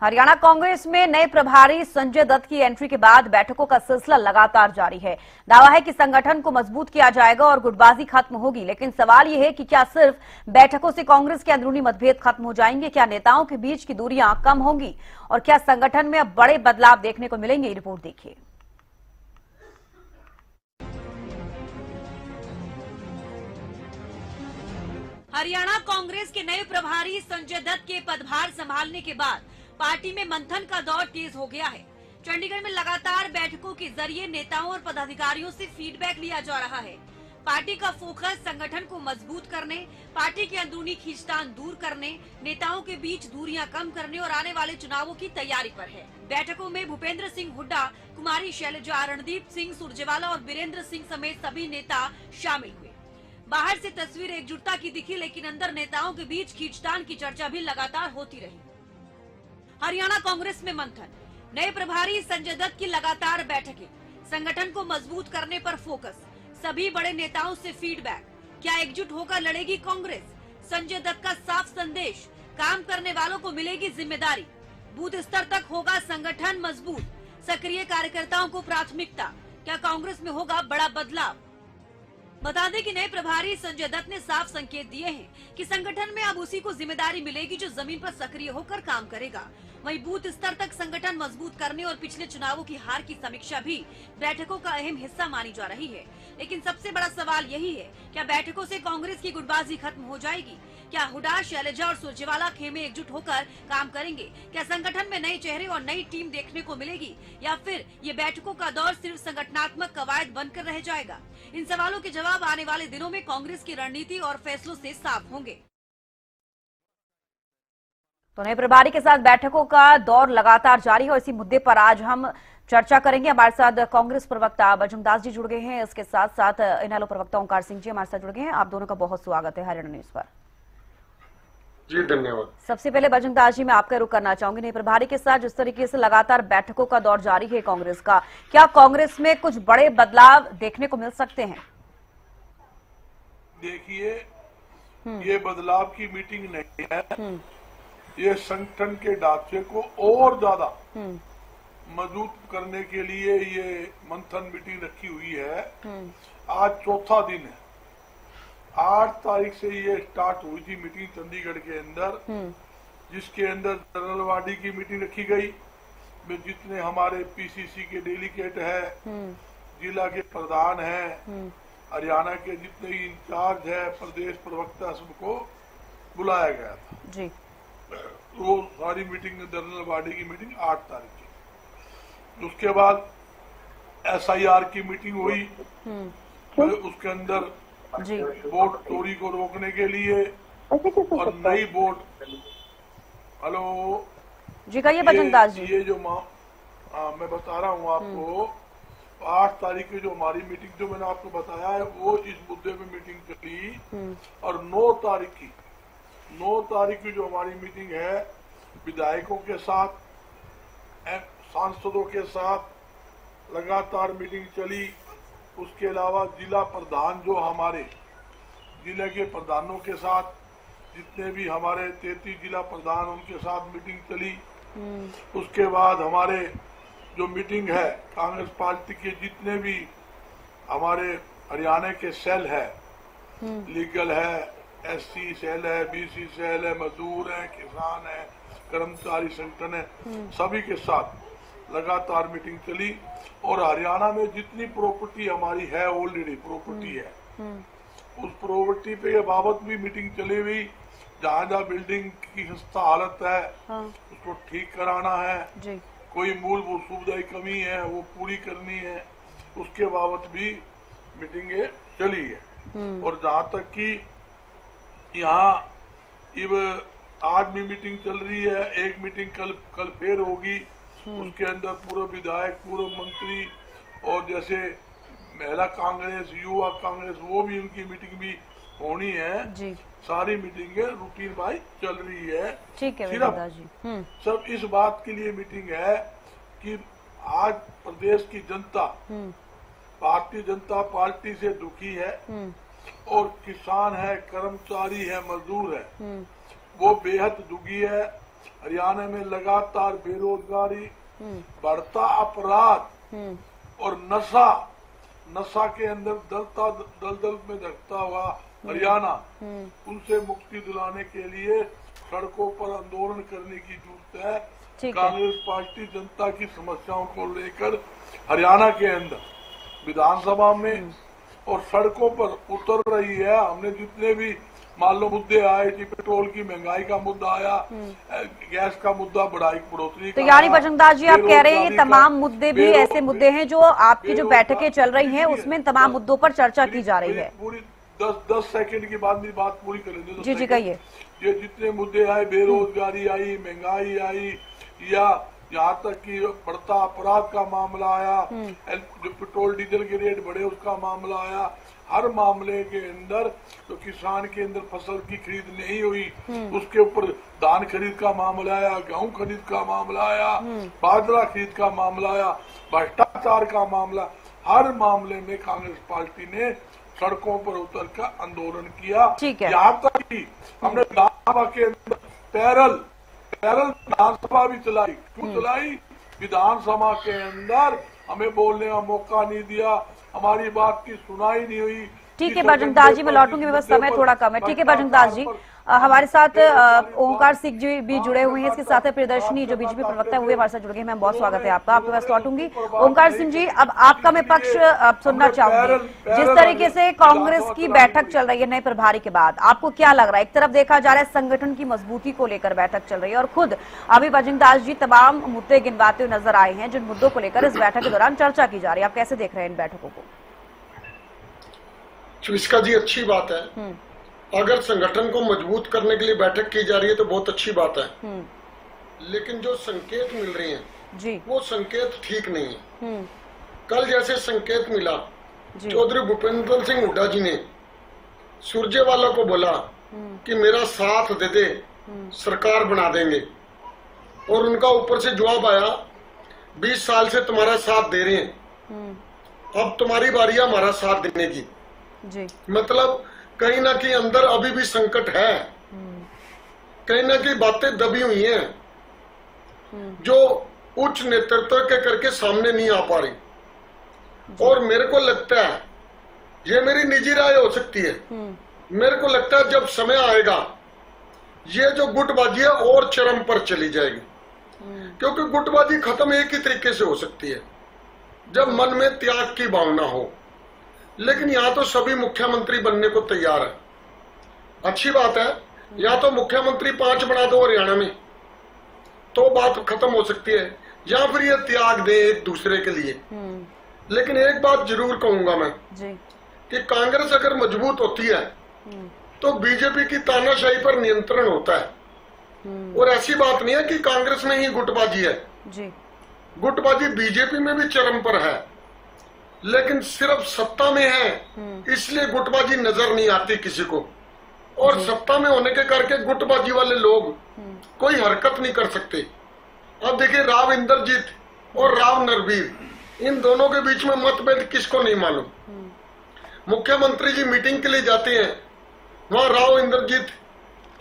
हरियाणा कांग्रेस में नए प्रभारी संजय दत्त की एंट्री के बाद बैठकों का सिलसिला लगातार जारी है। दावा है कि संगठन को मजबूत किया जाएगा और गुटबाजी खत्म होगी, लेकिन सवाल यह है कि क्या सिर्फ बैठकों से कांग्रेस के अंदरूनी मतभेद खत्म हो जाएंगे? क्या नेताओं के बीच की दूरियां कम होंगी और क्या संगठन में अब बड़े बदलाव देखने को मिलेंगे? रिपोर्ट देखिए। हरियाणा कांग्रेस के नए प्रभारी संजय दत्त के पदभार संभालने के बाद पार्टी में मंथन का दौर तेज हो गया है। चंडीगढ़ में लगातार बैठकों के जरिए नेताओं और पदाधिकारियों से फीडबैक लिया जा रहा है। पार्टी का फोकस संगठन को मजबूत करने, पार्टी के अंदरूनी खींचतान दूर करने, नेताओं के बीच दूरियां कम करने और आने वाले चुनावों की तैयारी पर है। बैठकों में भूपेंद्र सिंह हुड्डा, कुमारी शैलजा, रणदीप सिंह सुरजेवाला और बीरेंद्र सिंह समेत सभी नेता शामिल हुए। बाहर से तस्वीर एकजुटता की दिखी, लेकिन अंदर नेताओं के बीच खींचतान की चर्चा भी लगातार होती रही। हरियाणा कांग्रेस में मंथन, नए प्रभारी संजय दत्त की लगातार बैठकें, संगठन को मजबूत करने पर फोकस, सभी बड़े नेताओं से फीडबैक। क्या एकजुट होकर लड़ेगी कांग्रेस? संजय दत्त का साफ संदेश, काम करने वालों को मिलेगी जिम्मेदारी, बूथ स्तर तक होगा संगठन मजबूत, सक्रिय कार्यकर्ताओं को प्राथमिकता। क्या कांग्रेस में होगा बड़ा बदलाव? बता दें कि नए प्रभारी संजय दत्त ने साफ संकेत दिए हैं कि संगठन में अब उसी को जिम्मेदारी मिलेगी जो जमीन पर सक्रिय होकर काम करेगा। वहीं बूथ स्तर तक संगठन मजबूत करने और पिछले चुनावों की हार की समीक्षा भी बैठकों का अहम हिस्सा मानी जा रही है। लेकिन सबसे बड़ा सवाल यही है, क्या बैठकों से कांग्रेस की गुटबाजी खत्म हो जाएगी? क्या हुड्डा, शैलजा और सुरजेवाला खेमे एकजुट होकर काम करेंगे? क्या संगठन में नए चेहरे और नई टीम देखने को मिलेगी, या फिर ये बैठकों का दौर सिर्फ संगठनात्मक कवायद बनकर रह जाएगा? इन सवालों के जवाब आने वाले दिनों में कांग्रेस की रणनीति और फैसलों से साफ होंगे। तो नए प्रभारी के साथ बैठकों का दौर लगातार जारी है और इसी मुद्दे पर आज हम चर्चा करेंगे। हमारे साथ कांग्रेस प्रवक्ता बजरंग दास जी जुड़ गए हैं, इसके साथ साथ इनेलो प्रवक्ता ओंकार सिंह जी हमारे साथ जुड़ गए हैं। आप दोनों का बहुत स्वागत है हरियाणा न्यूज पर। जी धन्यवाद। सबसे पहले बजरंग दास जी, मैं आपका रुख करना चाहूंगी, नए प्रभारी के साथ जिस तरीके से लगातार बैठकों का दौर जारी है कांग्रेस का, क्या कांग्रेस में कुछ बड़े बदलाव देखने को मिल सकते हैं? देखिए, ये बदलाव की मीटिंग नहीं है, ये संगठन के ढांचे को और ज्यादा मजबूत करने के लिए ये मंथन मीटिंग रखी हुई है। आज चौथा दिन है। 8 तारीख से ये स्टार्ट हुई थी मीटिंग चंडीगढ़ के अंदर, जिसके अंदर जनरल बॉडी की मीटिंग रखी गई में जितने हमारे पीसीसी के डेलीगेट है, जिला के प्रधान है, हरियाणा के जितने इंचार्ज है, प्रदेश प्रवक्ता, सबको बुलाया गया था जी। वो सारी मीटिंग, जनरल बॉडी की मीटिंग 8 तारीख की। उसके बाद SIR की मीटिंग हुई, उसके अंदर वोट चोरी को रोकने के लिए और नई वोट, हेलो जी कहिए बजरंग दास जी। ये जो मैं बता रहा हूँ आपको, 8 तारीख की जो हमारी मीटिंग जो मैंने आपको बताया है, वो इस मुद्दे पे मीटिंग चली। और 9 तारीख की जो हमारी मीटिंग है, विधायकों के साथ, सांसदों के साथ लगातार मीटिंग चली। उसके अलावा जिला प्रधान, जो हमारे जिले के प्रधानों के साथ, जितने भी हमारे 33 जिला प्रधान, उनके साथ मीटिंग चली। उसके बाद हमारे जो मीटिंग है, कांग्रेस पार्टी के जितने भी हमारे हरियाणा के सेल है, लीगल है, SC सेल है, BC सेल है, मजदूर है, किसान है, कर्मचारी संगठन है, सभी के साथ लगातार मीटिंग चली। और हरियाणा में जितनी प्रॉपर्टी हमारी है, ऑलरेडी प्रॉपर्टी है, उस प्रॉपर्टी पे बाबत भी मीटिंग चली हुई। जहाँ जहाँ बिल्डिंग की खस्ता हालत है, उसको ठीक कराना है जी। कोई मूलभूत सुविधा की कमी है, वो पूरी करनी है, उसके बाबत भी मीटिंगें चली है। और जहाँ तक कि यहाँ आज भी मीटिंग चल रही है, एक मीटिंग कल फिर होगी। उसके अंदर पूर्व विधायक, पूर्व मंत्री और जैसे महिला कांग्रेस, युवा कांग्रेस, वो भी उनकी मीटिंग भी होनी है जी। सारी मीटिंगें रूटीन वाइज चल रही है। ठीक है सिर्फ सब इस बात के लिए मीटिंग है कि आज प्रदेश की जनता भारतीय जनता पार्टी से दुखी है, और किसान है, कर्मचारी है, मजदूर है, वो बेहद दुखी है। हरियाणा में लगातार बेरोजगारी, बढ़ता अपराध और नशा के अंदर दलदल में धकता हुआ हरियाणा, उनसे मुक्ति दिलाने के लिए सड़कों पर आंदोलन करने की जरूरत है। कांग्रेस पार्टी जनता की समस्याओं को लेकर हरियाणा के अंदर विधानसभा में और सड़कों पर उतर रही है। हमने जितने भी मान लो मुद्दे आए कि पेट्रोल की महंगाई का मुद्दा आया, गैस का मुद्दा, बढ़ोतरी, तो यानी बजरंग दास जी आप कह रहे हैं ये तमाम मुद्दे भी ऐसे मुद्दे हैं जो आपकी जो बैठकें चल रही हैं उसमें तमाम मुद्दों पर चर्चा की जा रही है। पूरी 10 सेकंड की बाद बात पूरी कर लेंगे। जी कहिए। ये जितने मुद्दे आए, बेरोजगारी आई, महंगाई आई, या यहाँ तक कि बढ़ता अपराध का मामला आया, जो पेट्रोल डीजल के रेट बढ़े उसका मामला आया, हर मामले के अंदर तो किसान के अंदर फसल की खरीद नहीं हुई, उसके ऊपर धान खरीद का मामला आया, गेहूं खरीद का मामला आया, बाजरा खरीद का मामला आया, भ्रष्टाचार का मामला, हर मामले में कांग्रेस पार्टी ने सड़कों पर उतरकर आंदोलन किया। यहाँ तक कि हमने विधानसभा के अंदर पैरल विधानसभा भी चलाई। क्यों चलाई? विधानसभा के अंदर हमें बोलने का मौका नहीं दिया, हमारी बात की सुनाई नहीं हुई। ठीक है बजरंग दास जी, मैं लौटूंगी, बस समय थोड़ा कम है। ठीक है बजरंग दास जी, हमारे साथ ओंकार सिंह जी भी जुड़े हुए हैं, इसके साथ है प्रियदर्शनी जो बीजेपी प्रवक्ता हुए हमारे साथ जुड़ गए। मैं बहुत स्वागत है आपका, आपके पास लौटूंगी। ओंकार सिंह जी, अब आपका मैं पक्ष सुनना चाहूंगी। जिस तरीके से कांग्रेस की बैठक चल रही है नए प्रभारी के बाद, आपको क्या लग रहा है? एक तरफ देखा जा रहा है संगठन की मजबूती को लेकर बैठक चल रही है और खुद अभी बजरंग दास जी तमाम मुद्दे गिनवाते हुए नजर आए हैं जिन मुद्दों को लेकर इस बैठक के दौरान चर्चा की जा रही है। आप कैसे देख रहे हैं इन बैठकों को? इसका जी अच्छी बात है, अगर संगठन को मजबूत करने के लिए बैठक की जा रही है तो बहुत अच्छी बात है, लेकिन जो संकेत मिल रहे हैं जी, वो संकेत ठीक नहीं है। कल जैसे संकेत मिला, चौधरी भूपेंद्र सिंह हुड्डा जी ने सुरजेवाला को बोला कि मेरा साथ दे दे, सरकार बना देंगे, और उनका ऊपर से जवाब आया 20 साल से तुम्हारा साथ दे रहे हैं, अब तुम्हारी बारी है हमारा साथ देने की जी। मतलब कहीं ना कहीं अंदर अभी भी संकट है, कहीं ना कहीं बातें दबी हुई हैं जो उच्च नेतृत्व के करके सामने नहीं आ पा रही। और मेरे को लगता है, ये मेरी निजी राय हो सकती है, मेरे को लगता है जब समय आएगा ये जो गुटबाजी है और चरम पर चली जाएगी, क्योंकि गुटबाजी खत्म एक ही तरीके से हो सकती है, जब मन में त्याग की भावना हो। लेकिन यहाँ तो सभी मुख्यमंत्री बनने को तैयार है, अच्छी बात है। या तो मुख्यमंत्री 5 बना दो हरियाणा में तो बात खत्म हो सकती है, या फिर ये त्याग दे एक दूसरे के लिए। लेकिन एक बात जरूर कहूंगा मैं कि कांग्रेस अगर मजबूत होती है तो बीजेपी की तानाशाही पर नियंत्रण होता है। और ऐसी बात नहीं है कि कांग्रेस में ही गुटबाजी है, गुटबाजी बीजेपी में भी चरम पर है, लेकिन सिर्फ सत्ता में है इसलिए गुटबाजी नजर नहीं आती किसी को। और सत्ता में होने के करके गुटबाजी वाले लोग कोई हरकत नहीं कर सकते। अब देखिए, राव इंद्रजीत और राव नरवीर, इन दोनों के बीच में मतभेद किसको नहीं मालूम। मुख्यमंत्री जी मीटिंग के लिए जाते हैं, वहां राव इंद्रजीत,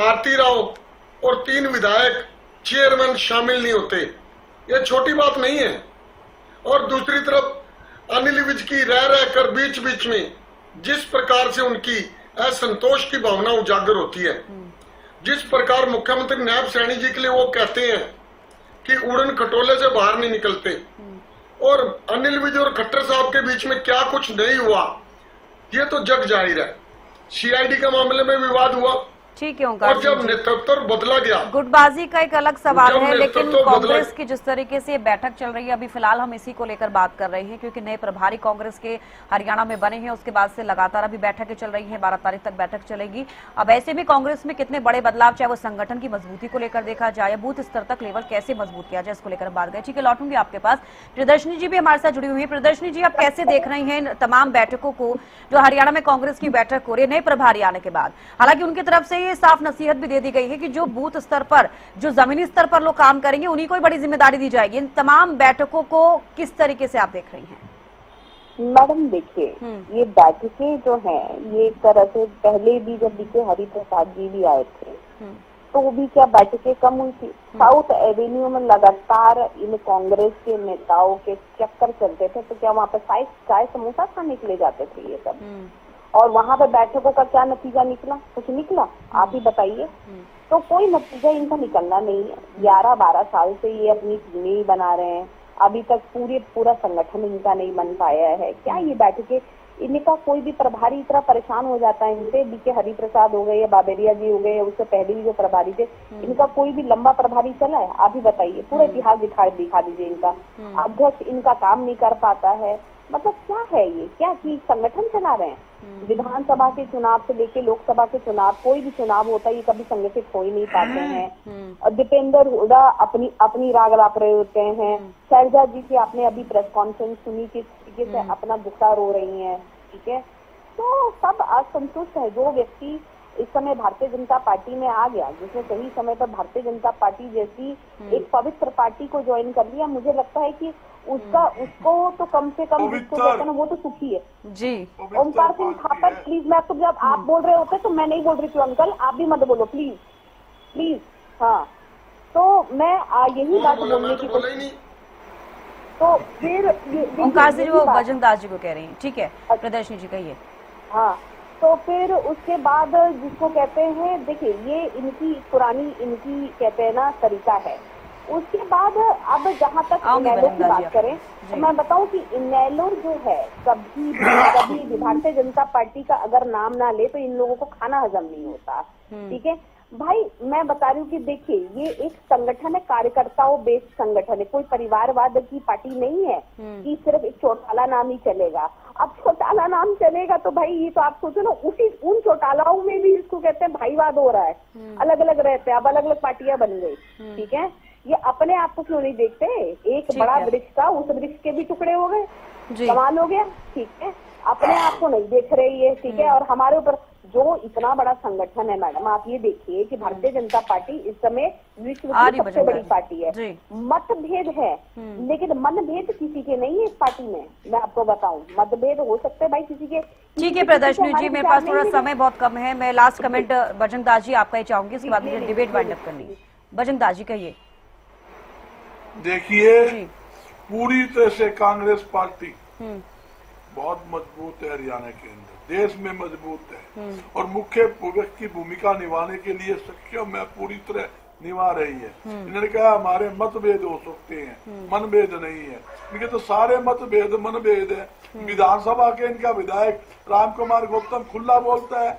आरती राव और 3 विधायक चेयरमैन शामिल नहीं होते, ये छोटी बात नहीं है। और दूसरी तरफ अनिल विज की रह रहकर बीच बीच में जिस प्रकार से उनकी असंतोष की भावना उजागर होती है, जिस प्रकार मुख्यमंत्री नायब सैनी जी के लिए वो कहते हैं कि उड़न खटोले से बाहर नहीं निकलते, और अनिल विज और खट्टर साहब के बीच में क्या कुछ नहीं हुआ ये तो जग जाहिर है। सीआईडी का मामले में विवाद हुआ, ठीक है ओंकार, और जब नेतृत्व बदला गया, गुटबाजी का एक अलग सवाल है, लेकिन कांग्रेस की जिस तरीके से बैठक चल रही है, अभी फिलहाल हम इसी को लेकर बात कर रहे हैं क्योंकि नए प्रभारी कांग्रेस के हरियाणा में बने हैं। उसके बाद से लगातार अभी बैठकें चल रही हैं, 12 तारीख तक बैठक चलेगी। अब ऐसे भी कांग्रेस में कितने बड़े बदलाव, चाहे वो संगठन की मजबूती को लेकर देखा जाए, बूथ स्तर तक लेवल कैसे मजबूत किया जाए, इसको लेकर बात गए। ठीक है, लौटूंगी आपके पास। प्रियदर्शनी जी भी हमारे साथ जुड़ी हुई है। प्रियदर्शनी जी, आप कैसे देख रही हैं तमाम बैठकों को जो हरियाणा में कांग्रेस की बैठक हो रही है नए प्रभारी आने के बाद? हालांकि उनकी तरफ से ये साफ नसीहत भी दे दी गई है कि जो बूथ स्तर पर, जो जमीनी स्तर पर लोग काम करेंगे उन्हीं को ही बड़ी जिम्मेदारी दी जाएगी। इन तमाम बैठकों को किस तरीके से आप देख रही हैं? मैडम देखिए, ये बैठकें जो हैं ये एक तरह से पहले भी जब बीके हरि प्रसाद जी भी आए थे तो भी क्या बैठकें कम हुई थी? साउथ एवेन्यू में लगातार इन कांग्रेस के नेताओं के चक्कर चलते थे, तो क्या वहाँ पे चाय समोसा खाने के लिए जाते थे ये सब? और वहाँ पे बैठकों का क्या नतीजा निकला? कुछ निकला? आप ही बताइए। तो कोई नतीजा इनका निकलना नहीं है। 11-12 साल से ये अपनी टीमें ही बना रहे हैं, अभी तक पूरा संगठन इनका नहीं बन पाया है। क्या ये बैठकें, इनका कोई भी प्रभारी इतना परेशान हो जाता है इनसे, बीके हरिप्रसाद हो गए या बाबेरिया जी हो गए, उससे पहले भी जो प्रभारी थे, इनका कोई भी लंबा प्रभारी चला है? आप ही बताइए, पूरा इतिहास दिखा दीजिए इनका। अध्यक्ष इनका काम नहीं कर पाता है, मतलब क्या है ये? क्या चीज संगठन चला रहे हैं? विधानसभा के चुनाव से लेके लोकसभा के चुनाव, कोई भी चुनाव होता है ये कभी संगठित हो ही नहीं पाते हैं। दीपेंद्र हुडा अपनी राग राप रहे होते हैं। शैलजा जी की आपने अभी प्रेस कॉन्फ्रेंस सुनी, किस तरीके से अपना दुखड़ा रो रही हैं, ठीक है? तो सब असंतुष्ट है। जो व्यक्ति इस समय भारतीय जनता पार्टी में आ गया, जिसने सही समय पर भारतीय जनता पार्टी जैसी एक पवित्र पार्टी को ज्वाइन कर लिया, मुझे लगता है कि उसको तो कम से कम जिसको कहते हैं ना, वो तो सुखी है जी। ओमकार सिंह थापर, प्लीज, मैं तो जब आप बोल रहे होते तो मैं नहीं बोल रही थी अंकल, आप भी मत बोलो प्लीज। हाँ, तो मैं यही बात बोलने की कोशिश। तो फिर ओमकार सिंह वो बजरंग दास जी को कह रही हैं, ठीक है प्रदर्शनी जी कहिए। हाँ, तो फिर उसके बाद जिसको कहते हैं, देखिए ये इनकी पुरानी इनकी कहते हैं ना तरीका है। उसके बाद अब जहाँ तक इनेलो की बात करें तो मैं बताऊं कि इनेलो जो है कभी भी भारतीय जनता पार्टी का अगर नाम ना ले तो इन लोगों को खाना हजम नहीं होता, ठीक है भाई। मैं बता रही हूँ कि देखिए ये एक संगठन है, कार्यकर्ताओं बेस्ड संगठन है, कोई परिवारवाद की पार्टी नहीं है कि सिर्फ एक चौटाला नाम ही चलेगा। अब चौटाला नाम चलेगा तो भाई ये तो आप सोचो ना, उन चौटालाओं में भी इसको कहते हैं भाईवाद हो रहा है, अलग अलग रहते हैं, अब अलग अलग पार्टियां बन गई, ठीक है। ये अपने आप को क्यों नहीं देखते? एक बड़ा वृक्ष था, उस वृक्ष के भी टुकड़े हो गए, कमाल हो गया, ठीक है। अपने आप को नहीं देख रही है, ठीक है। और हमारे ऊपर जो इतना बड़ा संगठन है मैडम, आप ये देखिए कि भारतीय जनता पार्टी इस समय विश्व की सबसे बड़ी पार्टी है। मतभेद है लेकिन मनभेद किसी के नहीं है इस पार्टी में, मैं आपको बताऊं। मतभेद हो सकते हैं भाई किसी के। ठीक है प्रदर्शनी जी, मेरे पास थोड़ा समय बहुत कम है, मैं लास्ट कमेंट बजरंग दास जी आपका ही चाहूंगी, उसके बाद मुझे डिबेट वाइंड अप करनी है। बजरंग दास जी कहिए। देखिए, पूरी तरह से कांग्रेस पार्टी बहुत मजबूत है हरियाणा के अंदर, देश में मजबूत है और मुख्य की भूमिका निभाने के लिए सक्षम में पूरी तरह निभा रही है। इन्होंने कहा हमारे मतभेद हो सकते हैं, मनभेद नहीं है। इनके तो सारे मतभेद मनभेद है। विधानसभा के इनका विधायक राम कुमार गौतम खुला बोलता है,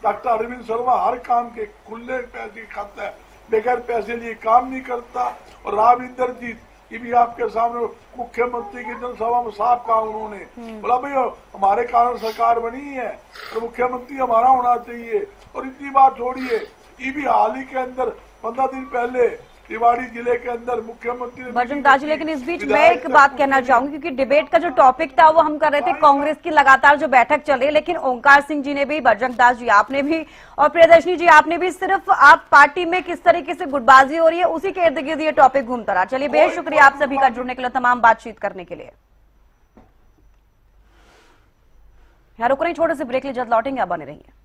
डॉक्टर अरविंद शर्मा हर काम के खुले पैसे खाता है, बगैर पैसे लिए काम नहीं करता। और राव इंद्रजीत ये भी आपके सामने मुख्यमंत्री की जनसभा में साफ कहा उन्होंने, बोला भाई हमारे कारण सरकार बनी है तो मुख्यमंत्री हमारा होना चाहिए। और इतनी बात छोड़िए, ये भी हाल ही के अंदर 15 दिन पहले रेवाड़ी जिले के अंदर मुख्यमंत्री बजरंग दास जी, लेकिन इस बीच मैं एक बात कहना चाहूंगी, क्योंकि डिबेट का जो टॉपिक था वो हम कर रहे थे कांग्रेस की लगातार जो बैठक चल रही है, लेकिन ओंकार सिंह जी ने भी, बजरंग दास जी आपने भी और प्रियदर्शनी जी आपने भी, सिर्फ आप पार्टी में किस तरीके से गुटबाजी हो रही है उसी के इर्द गिर्द ये टॉपिक घूमता रहा। चलिए, बेहद शुक्रिया आप सभी का जुड़ने के लिए, तमाम बातचीत करने के लिए। यहाँ रुक रही, छोटे से ब्रेक ले, जल्द लौटेंगे, आप बने रहिए।